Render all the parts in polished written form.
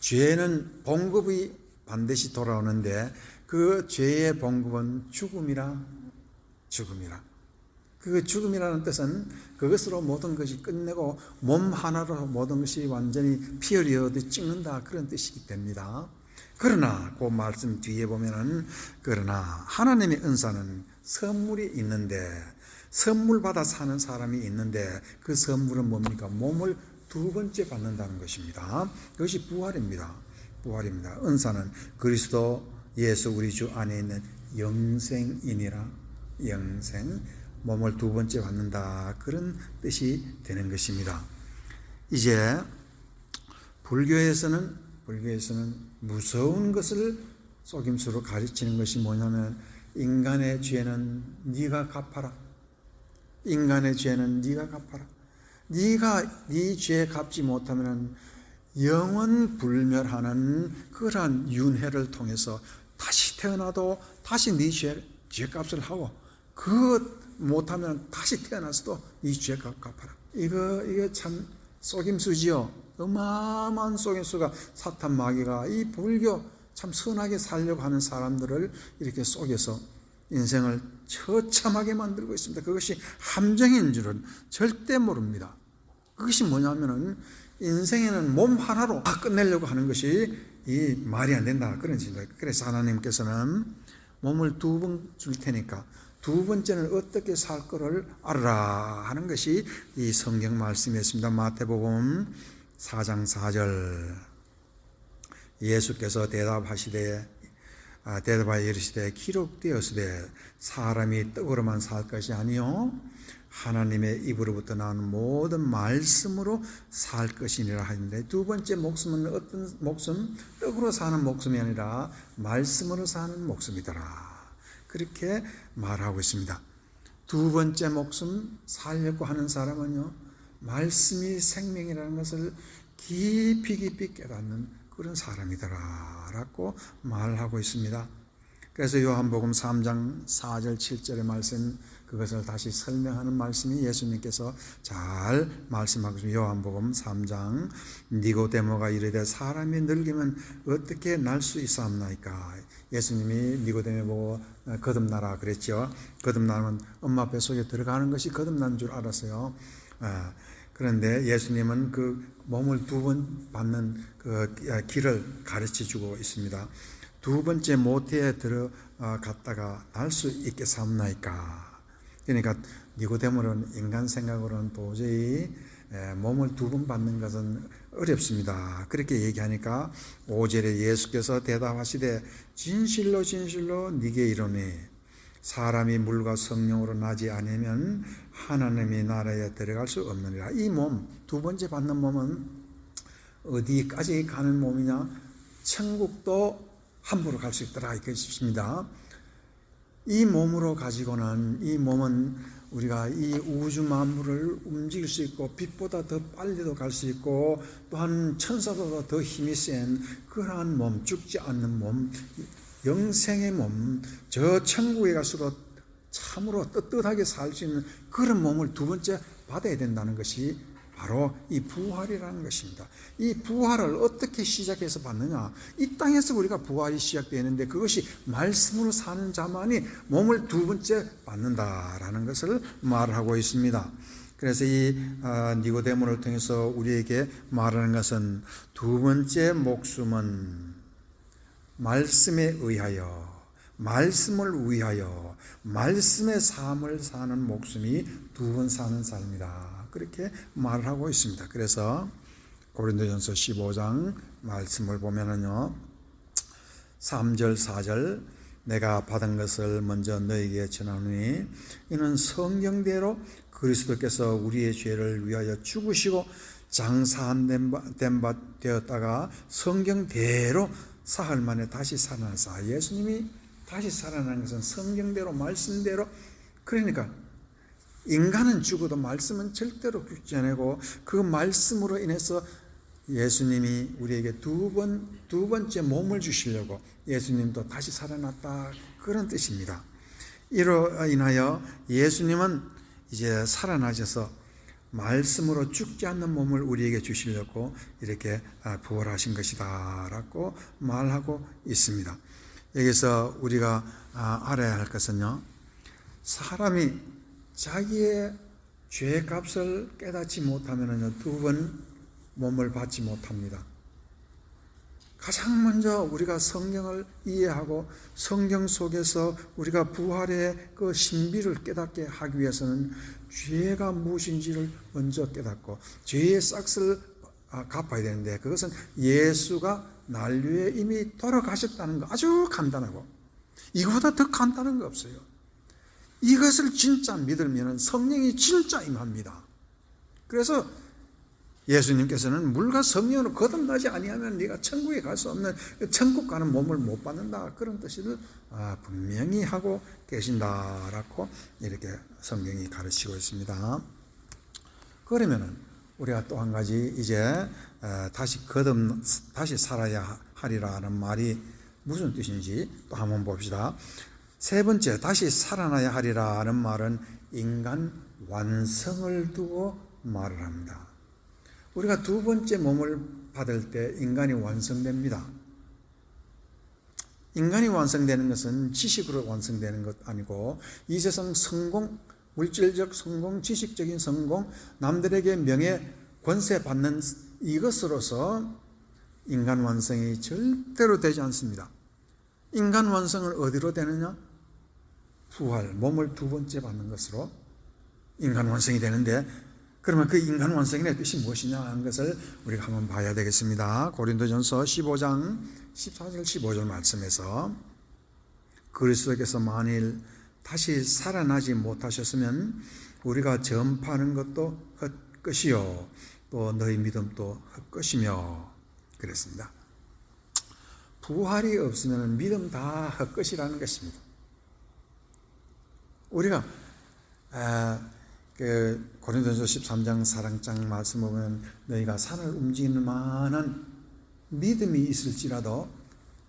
죄는 봉급이 반드시 돌아오는데 그 죄의 봉급은 죽음이라. 그 죽음이라는 뜻은 그것으로 모든 것이 끝내고 몸 하나로 모든 것이 완전히 피어리 얻어 찍는다, 그런 뜻이기 됩니다. 그러나 그 말씀 뒤에 보면은 그러나 하나님의 은사는 선물이 있는데, 선물 받아 사는 사람이 있는데 그 선물은 뭡니까? 몸을 두 번째 받는다는 것입니다. 그것이 부활입니다. 은사는 그리스도 예수 우리 주 안에 있는 영생이니라. 영생, 몸을 두 번째 받는다, 그런 뜻이 되는 것입니다. 이제 불교에서는 무서운 것을 속임수로 가르치는 것이 뭐냐면, 인간의 죄는 네가 갚아라. 인간의 죄는 네가 갚아라. 네가 네 죄 갚지 못하면 영원 불멸하는 그러한 윤회를 통해서 다시 태어나도 다시 네 죄값을 하고, 그 못하면 다시 태어나서도 네 죄값 갚아라. 이거 참 속임수지요. 어마어마한 속임수가 사탄 마귀가 이 불교 참 선하게 살려고 하는 사람들을 이렇게 속여서 인생을 처참하게 만들고 있습니다. 그것이 함정인 줄은 절대 모릅니다. 그것이 뭐냐면은 인생에는 몸 하나로 다 끝내려고 하는 것이 이 말이 안 된다, 그런 생각. 그래서 하나님께서는 몸을 두 번 줄 테니까 두 번째는 어떻게 살 거를 알아라 하는 것이 이 성경 말씀이었습니다. 마태복음 4장 4절, 예수께서 대답하여 이르시되 기록되었으되 사람이 떡으로만 살 것이 아니요 하나님의 입으로부터 나오는 모든 말씀으로 살 것이니라 하는데, 두 번째 목숨은 어떤 목숨? 떡으로 사는 목숨이 아니라 말씀으로 사는 목숨이더라, 그렇게 말하고 있습니다. 두 번째 목숨 살려고 하는 사람은요, 말씀이 생명이라는 것을 깊이 깨닫는 그런 사람이더라라고 말하고 있습니다. 그래서 요한복음 3장 4절 7절의 말씀, 그것을 다시 설명하는 말씀이 예수님께서 잘 말씀하고 있습니다. 요한복음 3장, 니고데모가 이르되 사람이 늙으면 어떻게 날 수 있사옵나이까. 예수님이 니고데모 보고 거듭나라 그랬죠. 거듭나면 엄마 뱃속에 들어가는 것이 거듭난 줄 알았어요. 그런데 예수님은 그 몸을 두 번 받는 그 길을 가르쳐 주고 있습니다. 두 번째 모태에 들어갔다가 날 수 있겠사옵나이까. 그러니까 니고데모는 인간 생각으로는 도저히 몸을 두 번 받는 것은 어렵습니다. 그렇게 얘기하니까 5절에 예수께서 대답하시되 진실로 네게 이르노니 사람이 물과 성령으로 나지 않으면 하나님의 나라에 들어갈 수 없느니라. 이 몸, 두 번째 받는 몸은 어디까지 가는 몸이냐? 천국도 함부로 갈 수 있더라, 이것입니다. 이 몸으로 가지고는, 이 몸은 우리가 이 우주 만물을 움직일 수 있고 빛보다 더 빨리도 갈 수 있고 또한 천사보다 더 힘이 센 그러한 몸, 죽지 않는 몸, 영생의 몸, 저 천국에 갈수록 참으로 떳떳하게 살 수 있는 그런 몸을 두 번째 받아야 된다는 것이 바로 이 부활이라는 것입니다. 이 부활을 어떻게 시작해서 받느냐? 이 땅에서 우리가 부활이 시작되는데 그것이 말씀으로 사는 자만이 몸을 두 번째 받는다라는 것을 말하고 있습니다. 그래서 이 니고데모를 통해서 우리에게 말하는 것은 두 번째 목숨은 말씀에 의하여, 말씀을 위하여, 말씀의 삶을 사는 목숨이 두 번 사는 삶이다, 그렇게 말을 하고 있습니다. 그래서 고린도전서 15장 말씀을 보면은요, 3절 4절, 내가 받은 것을 먼저 너에게 전하노니 이는 성경대로 그리스도께서 우리의 죄를 위하여 죽으시고 장사한 바 되었다가 성경대로 사흘 만에 다시 살아나사. 예수님이 다시 살아나는 것은 성경대로, 말씀대로. 그러니까 인간은 죽어도 말씀은 절대로 죽지 않고 그 말씀으로 인해서 예수님이 우리에게 두 번째 몸을 주시려고 예수님도 다시 살아났다, 그런 뜻입니다. 이로 인하여 예수님은 이제 살아나셔서 말씀으로 죽지 않는 몸을 우리에게 주시려고 이렇게 부활하신 것이다 라고 말하고 있습니다. 여기서 우리가 알아야 할 것은요, 사람이 자기의 죄의 값을 깨닫지 못하면 두 번 몸을 받지 못합니다. 가장 먼저 우리가 성경을 이해하고 성경 속에서 우리가 부활의 그 신비를 깨닫게 하기 위해서는 죄가 무엇인지를 먼저 깨닫고 죄의 싹을 갚아야 되는데, 그것은 예수가 난류에 이미 돌아가셨다는 거, 아주 간단하고 이거보다 더 간단한 거 없어요. 이것을 진짜 믿으면 성령이 진짜 임합니다. 그래서 예수님께서는 물과 성령으로 거듭나지 아니하면 네가 천국에 갈 수 없는, 천국 가는 몸을 못 받는다, 그런 뜻을 분명히 하고 계신다라고 이렇게 성경이 가르치고 있습니다. 그러면은 우리가 또 한 가지 이제 다시 살아야 하리라는 말이 무슨 뜻인지 또 한번 봅시다. 세 번째, 다시 살아나야 하리라는 말은 인간 완성을 두고 말을 합니다. 우리가 두 번째 몸을 받을 때 인간이 완성됩니다. 인간이 완성되는 것은 지식으로 완성되는 것 아니고, 이 세상 성공, 물질적 성공, 지식적인 성공, 남들에게 명예, 권세 받는 이것으로서 인간 완성이 절대로 되지 않습니다. 인간 완성을 어디로 되느냐? 부활, 몸을 두 번째 받는 것으로 인간 완성이 되는데, 그러면 그 인간 완성의 뜻이 무엇이냐 하는 것을 우리가 한번 봐야 되겠습니다. 고린도전서 15장 14절 15절 말씀에서 그리스도께서 만일 다시 살아나지 못하셨으면 우리가 전파하는 것도 헛것이요 또 너희 믿음도 헛것이며 그랬습니다. 부활이 없으면 믿음 다 헛것이라는 것입니다. 우리가 고린도전서 13장 4장 말씀 보면 너희가 산을 움직이는 만한 믿음이 있을지라도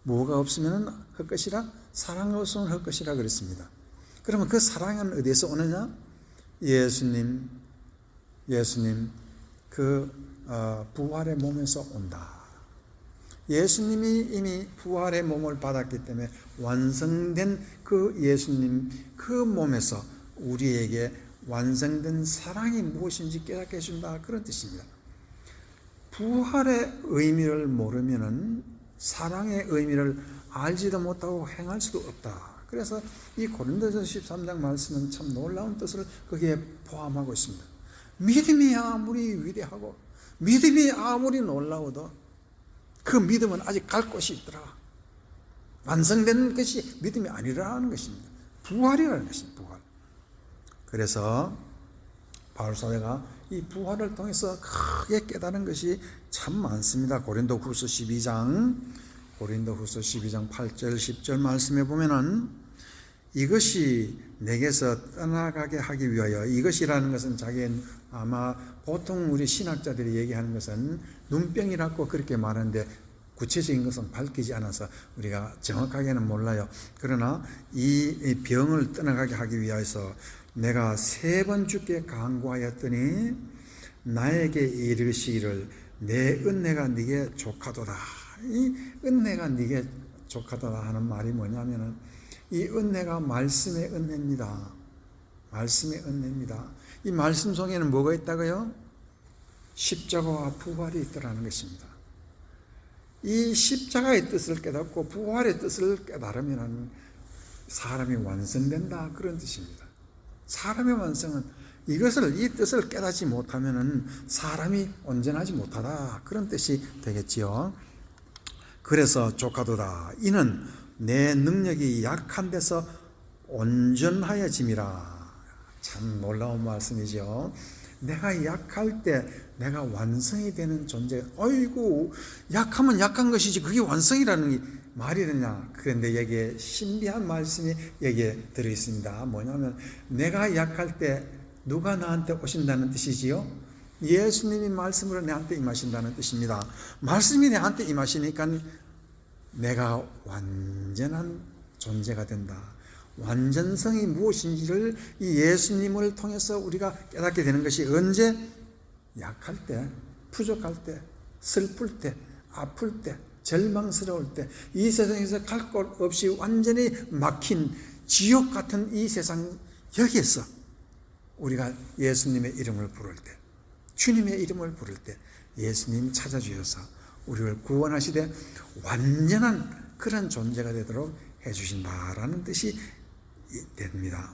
뭐가 없으면 헛것이라, 사랑이 없으면 헛것이라 그랬습니다. 그러면 그 사랑은 어디에서 오느냐? 예수님 그 부활의 몸에서 온다. 예수님이 이미 부활의 몸을 받았기 때문에 완성된 그 예수님 그 몸에서 우리에게 완성된 사랑이 무엇인지 깨닫게 해준다, 그런 뜻입니다. 부활의 의미를 모르면은 사랑의 의미를 알지도 못하고 행할 수도 없다. 그래서 이 고린도전서 13장 말씀은 참 놀라운 뜻을 거기에 포함하고 있습니다. 믿음이 아무리 위대하고 믿음이 아무리 놀라워도 그 믿음은 아직 갈 곳이 있더라. 완성된 것이 믿음이 아니라는 것입니다. 부활이라는 것입니다. 부활. 그래서 바울사도가 이 부활을 통해서 크게 깨달은 것이 참 많습니다. 고린도후서 12장 8절 10절 말씀에 보면은 이것이 내게서 떠나가게 하기 위하여, 이것이라는 것은 자기는 아마 보통 우리 신학자들이 얘기하는 것은 눈병이라고 그렇게 말하는데 구체적인 것은 밝히지 않아서 우리가 정확하게는 몰라요. 그러나 이 병을 떠나가게 하기 위하여서 내가 3번 주께 간구하였더니 나에게 이르시기를 내 은혜가 네게 족하도다. 이 은혜가 네게 족하도다 하는 말이 뭐냐면은 이 은혜가 말씀의 은혜입니다. 말씀의 은혜입니다. 이 말씀 속에는 뭐가 있다고요? 십자가와 부활이 있더라는 것입니다. 이 십자가의 뜻을 깨닫고 부활의 뜻을 깨달으면 사람이 완성된다, 그런 뜻입니다. 사람의 완성은 이 뜻을 깨닫지 못하면 사람이 온전하지 못하다, 그런 뜻이 되겠지요. 그래서 족하도다. 이는 내 능력이 약한 데서 온전하여짐이라. 참 놀라운 말씀이죠. 내가 약할 때 내가 완성이 되는 존재. 어이구, 약하면 약한 것이지 그게 완성이라는 말이 되냐. 그런데 여기에 신비한 말씀이 여기에 들어있습니다. 뭐냐면 내가 약할 때 누가 나한테 오신다는 뜻이지요? 예수님이 말씀으로 내한테 임하신다는 뜻입니다. 말씀이 내한테 임하시니까 내가 완전한 존재가 된다. 완전성이 무엇인지를 이 예수님을 통해서 우리가 깨닫게 되는 것이 언제? 약할 때, 부족할 때, 슬플 때, 아플 때, 절망스러울 때, 이 세상에서 갈 곳 없이 완전히 막힌 지옥 같은 이 세상, 여기에서 우리가 예수님의 이름을 부를 때, 주님의 이름을 부를 때 예수님 찾아주셔서 우리를 구원하시되 완전한 그런 존재가 되도록 해주신다라는 뜻이 됩니다.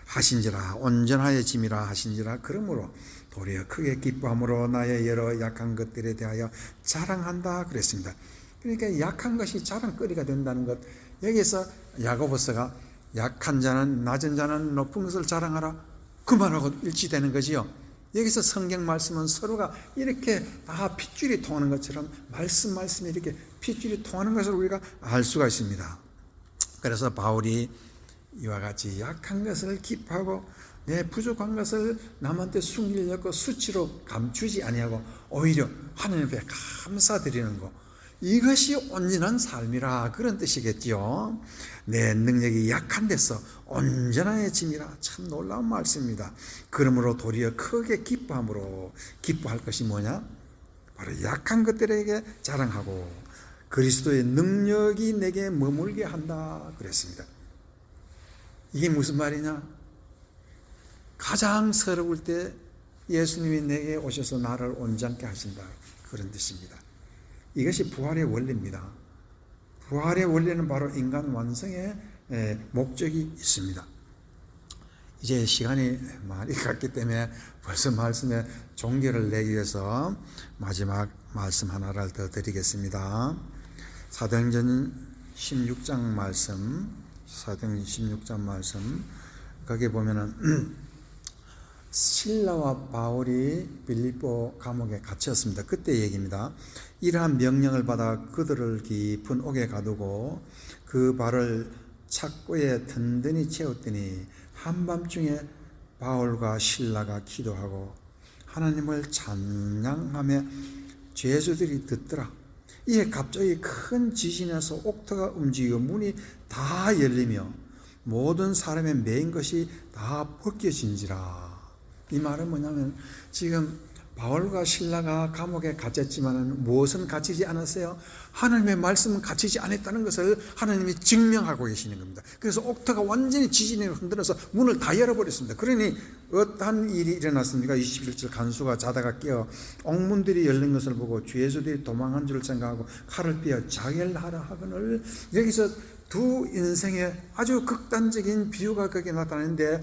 하신지라 온전하여짐이라 하신지라. 그러므로 도리어 크게 기뻐함으로 나의 여러 약한 것들에 대하여 자랑한다 그랬습니다. 그러니까 약한 것이 자랑거리가 된다는 것, 여기서 야고보서가 약한 자는 낮은 자는 높은 것을 자랑하라 그 말하고 일치되는 거지요. 여기서 성경 말씀은 서로가 이렇게 다 핏줄이 통하는 것처럼 말씀이 이렇게 핏줄이 통하는 것을 우리가 알 수가 있습니다. 그래서 바울이 이와 같이 약한 것을 기뻐하고 내 부족한 것을 남한테 숨기려고 수치로 감추지 아니하고 오히려 하나님 앞에 감사드리는 것, 이것이 온전한 삶이라 그런 뜻이겠죠. 내 능력이 약한 데서 온전해짐이라. 참 놀라운 말씀입니다. 그러므로 도리어 크게 기뻐함으로. 기뻐할 것이 뭐냐? 바로 약한 것들에게 자랑하고 그리스도의 능력이 내게 머물게 한다 그랬습니다. 이게 무슨 말이냐? 가장 서러울 때 예수님이 내게 오셔서 나를 온전케 하신다, 그런 뜻입니다. 이것이 부활의 원리입니다. 부활의 원리는 바로 인간 완성의 목적이 있습니다. 이제 시간이 많이 갔기 때문에 벌써 말씀에 종결을 내기 위해서 마지막 말씀 하나를 더 드리겠습니다. 사도행전 16장 말씀, 거기 보면은 실라와 바울이 빌립보 감옥에 갇혔습니다. 그때 얘기입니다. 이러한 명령을 받아 그들을 깊은 옥에 가두고 그 발을 착고에 든든히 채웠더니 한밤중에 바울과 실라가 기도하고 하나님을 찬양하며 죄수들이 듣더라. 이에 갑자기 큰 지진이 나서 옥토가 움직이고 문이 다 열리며 모든 사람의 매인 것이 다 벗겨진지라. 이 말은 뭐냐면 지금 바울과 실라가 감옥에 갇혔지만 무엇은 갇히지 않았어요? 하나님의 말씀은 갇히지 않았다는 것을 하나님이 증명하고 계시는 겁니다. 그래서 옥토가 완전히 지진에 흔들어서 문을 다 열어버렸습니다. 그러니 어떠한 일이 일어났습니까? 21절 간수가 자다가 깨어 옥문들이 열린 것을 보고 죄수들이 도망한 줄 생각하고 칼을 삐어 자결하라 하거늘. 여기서 두 인생의 아주 극단적인 비유가 거기에 나타나는데,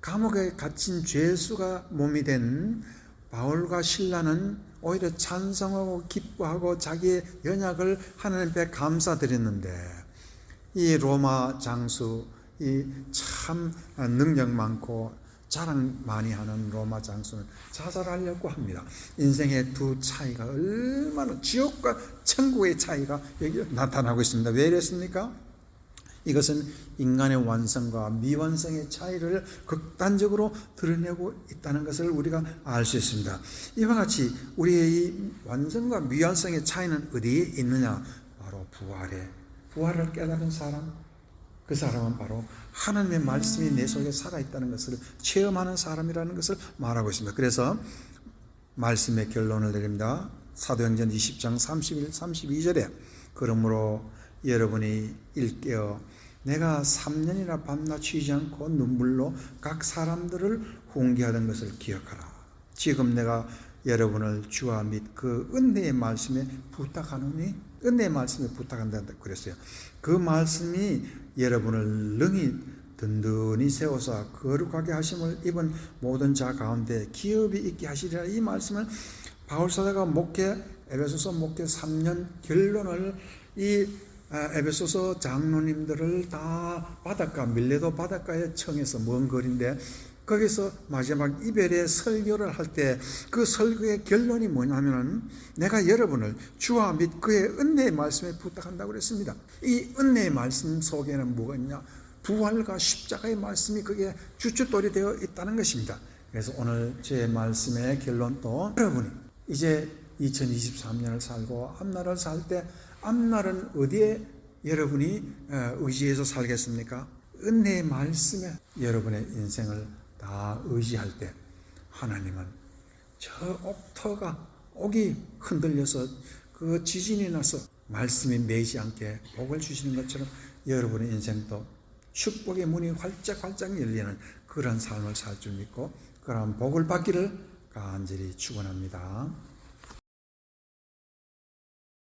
감옥에 갇힌 죄수가 몸이 된 바울과 실라는 오히려 찬성하고 기뻐하고 자기의 연약을 하나님 앞에 감사드렸는데, 이 로마 장수, 이 참 능력 많고 자랑 많이 하는 로마 장수는 자살하려고 합니다. 인생의 두 차이가 얼마나, 지옥과 천국의 차이가 여기 나타나고 있습니다. 왜 이랬습니까? 이것은 인간의 완성과 미완성의 차이를 극단적으로 드러내고 있다는 것을 우리가 알 수 있습니다. 이와 같이 우리의 이 완성과 미완성의 차이는 어디에 있느냐? 바로 부활을 깨달은 사람, 그 사람은 바로 하나님의 말씀이 내 속에 살아있다는 것을 체험하는 사람이라는 것을 말하고 있습니다. 그래서 말씀의 결론을 내립니다. 사도행전 20장 31, 32절에 그러므로 여러분이 일깨어 내가 3년이나 밤낮 쉬지 않고 눈물로 각 사람들을 훈계하던 것을 기억하라. 지금 내가 여러분을 주와 및 그 은혜의 말씀에 부탁하노니, 은혜의 말씀에 부탁한다 그랬어요. 그 말씀이 여러분을 능히 든든히 세워서 거룩하게 하심을 입은 모든 자 가운데 기업이 있게 하시리라. 이 말씀을 바울사도가 에베소서 목회 3년 결론을 이 에베소서 장로님들을 다 바닷가, 밀레도 바닷가에 청해서 먼 거리인데, 거기서 마지막 이별의 설교를 할 때 그 설교의 결론이 뭐냐면은 내가 여러분을 주와 및 그의 은혜의 말씀에 부탁한다고 그랬습니다. 이 은혜의 말씀 속에는 뭐가 있냐? 부활과 십자가의 말씀이 그게 주춧돌이 되어 있다는 것입니다. 그래서 오늘 제 말씀의 결론도, 여러분이 이제 2023년을 살고 앞날을 살 때, 앞날은 어디에 여러분이 의지해서 살겠습니까? 은혜의 말씀에 여러분의 인생을 다 의지할 때 하나님은 저 옥이 흔들려서 그 지진이 나서 말씀이 매이지 않게 복을 주시는 것처럼 여러분의 인생도 축복의 문이 활짝활짝 열리는 그런 삶을 살 줄 믿고 그런 복을 받기를 간절히 축원합니다.